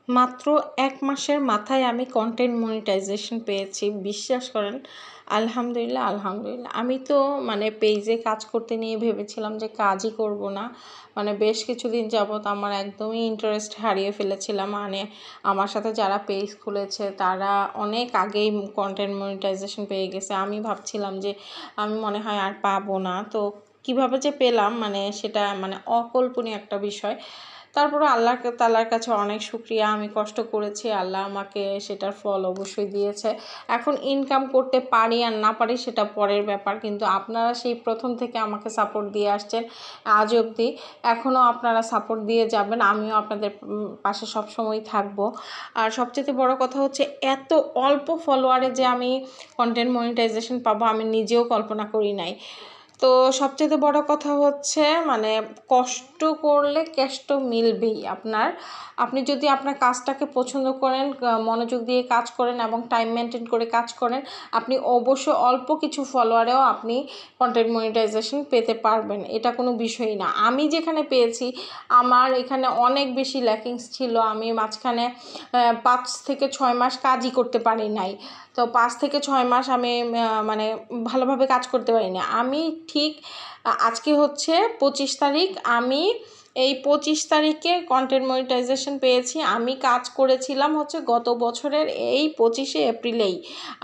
মাত্র 1 মাসের মাথায় আমি কন্টেন্ট মনিটাইজেশন পেয়েছি। বিশ্বাস করেন, আলহামদুলিল্লাহ, আলহামদুলিল্লাহ। আমি তো মানে পেজে কাজ করতে নিয়ে ভেবেছিলাম যে কাজই করব না। মানে বেশ কিছুদিন যাবৎ আমার একদমই ইন্টারেস্ট হারিয়ে ফেলেছিলাম। মানে আমার সাথে যারা পেজ খুলেছে তারা অনেক আগেই কন্টেন্ট মনিটাইজেশন পেয়ে গেছে। আমি ভাবছিলাম যে আমি মনে হয় আর পাবো না। তো কিভাবে যে পেলাম মানে সেটা মানে অকল্পনীয় একটা বিষয়। তারপরে আল্লাহ তাআলার কাছে অনেক শুকরিয়া। আমি কষ্ট করেছি, আল্লাহ আমাকে সেটার ফল অবশ্যই দিয়েছে। এখন ইনকাম করতে পারি আর না পারি সেটা পরের ব্যাপার, কিন্তু আপনারা সেই প্রথম থেকে আমাকে সাপোর্ট দিয়ে আসছেন আজ অবধি, এখনও আপনারা সাপোর্ট দিয়ে যাবেন। আমিও আপনাদের পাশে সবসময় থাকবো। আর সবচেয়ে বড় কথা হচ্ছে এত অল্প ফলোয়ারে যে আমি কন্টেন্ট মনিটাইজেশন পাবো আমি নিজেও কল্পনা করি নাই। তো সবচেয়ে বড় কথা হচ্ছে মানে কষ্ট করলে কেষ্ট মিলবেই আপনার। আপনি যদি আপনার কাজটাকে পছন্দ করেন, মনোযোগ দিয়ে কাজ করেন এবং টাইম মেনটেন করে কাজ করেন, আপনি অবশ্যই অল্প কিছু ফলোয়ারেও আপনি কন্টেন্ট মনিটাইজেশন পেতে পারবেন। এটা কোনো বিষয়ই না। আমি যেখানে পেয়েছি আমার এখানে অনেক বেশি ল্যাকিংস ছিল। আমি মাঝখানে 5 থেকে 6 মাস কাজই করতে পারি নাই। তো 5 থেকে 6 মাস আমি মানে ভালোভাবে কাজ করতে পারি না। আমি ঠিক আজকে হচ্ছে 25 তারিখ, আমি এই 25 তারিখে কন্টেন্ট মনিটাইজেশন পেয়েছি। আমি কাজ করেছিলাম হচ্ছে গত বছরের এই 25শে এপ্রিলেই।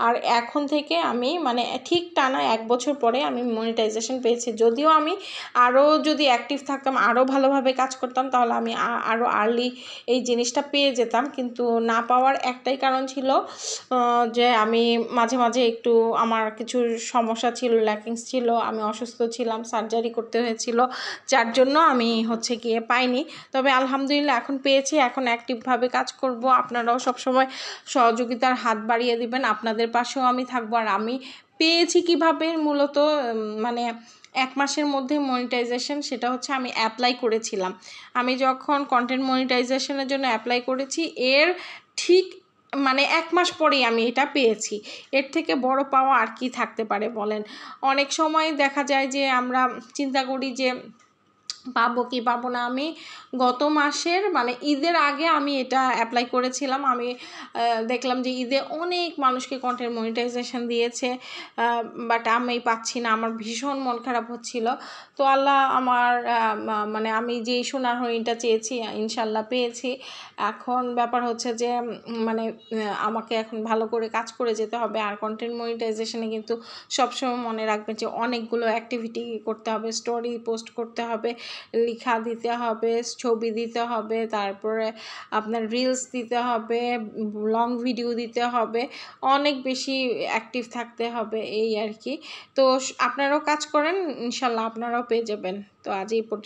আর এখন থেকে আমি মানে ঠিক টানা 1 বছর পরে আমি মনিটাইজেশন পেয়েছি। যদিও আমি আরও যদি অ্যাক্টিভ থাকতাম, আরও ভালোভাবে কাজ করতাম, তাহলে আমি আরও আর্লি এই জিনিসটা পেয়ে যেতাম। কিন্তু না পাওয়ার একটাই কারণ ছিল যে আমি মাঝে মাঝে একটু আমার কিছু সমস্যা ছিল, ল্যাকিংস ছিল, আমি অসুস্থ ছিলাম, সার্জারি করতে হয়েছিল, যার জন্য আমি হচ্ছে গিয়ে পাইনি। তবে আলহামদুলিল্লাহ এখন পেয়েছি, এখন অ্যাক্টিভভাবে কাজ করব। আপনারাও সবসময় সহযোগিতার হাত বাড়িয়ে দিবেন, আপনাদের পাশেও আমি থাকবো। আর আমি পেয়েছি কিভাবে, মূলত মানে 1 মাসের মধ্যে মনিটাইজেশন, সেটা হচ্ছে আমি অ্যাপ্লাই করেছিলাম। আমি যখন কন্টেন্ট মনিটাইজেশনের জন্য অ্যাপ্লাই করেছি এর ঠিক মানে 1 মাস পরেই আমি এটা পেয়েছি। এর থেকে বড় পাওয়া আর কি থাকতে পারে বলেন। অনেক সময় দেখা যায় যে আমরা চিন্তা করি যে পাবো কি পাবো না। আমি গত মাসের মানে ঈদের আগে আমি এটা অ্যাপ্লাই করেছিলাম। আমি দেখলাম যে ঈদে অনেক মানুষকে কন্টেন্ট মনিটাইজেশন দিয়েছে, বাট আমি পাচ্ছি না। আমার ভীষণ মন খারাপ হচ্ছিল। তো আল্লাহ আমার মানে আমি যেই সোনার হরিণটা চেয়েছি ইনশাল্লাহ পেয়েছি। এখন ব্যাপার হচ্ছে যে মানে আমাকে এখন ভালো করে কাজ করে যেতে হবে। আর কন্টেন্ট মনিটাইজেশনে কিন্তু সবসময় মনে রাখবেন যে অনেকগুলো অ্যাক্টিভিটি করতে হবে, স্টোরি পোস্ট করতে হবে, লেখা দিতে হবে, ছবি দিতে হবে, তারপরে আপনার রিলস দিতে হবে, লং ভিডিও দিতে হবে, অনেক বেশি অ্যাক্টিভ থাকতে হবে, এই আর কি। তো আপনারাও কাজ করেন, ইনশাল্লাহ আপনারাও পেয়ে যাবেন। তো আজ এই পর্যন্ত।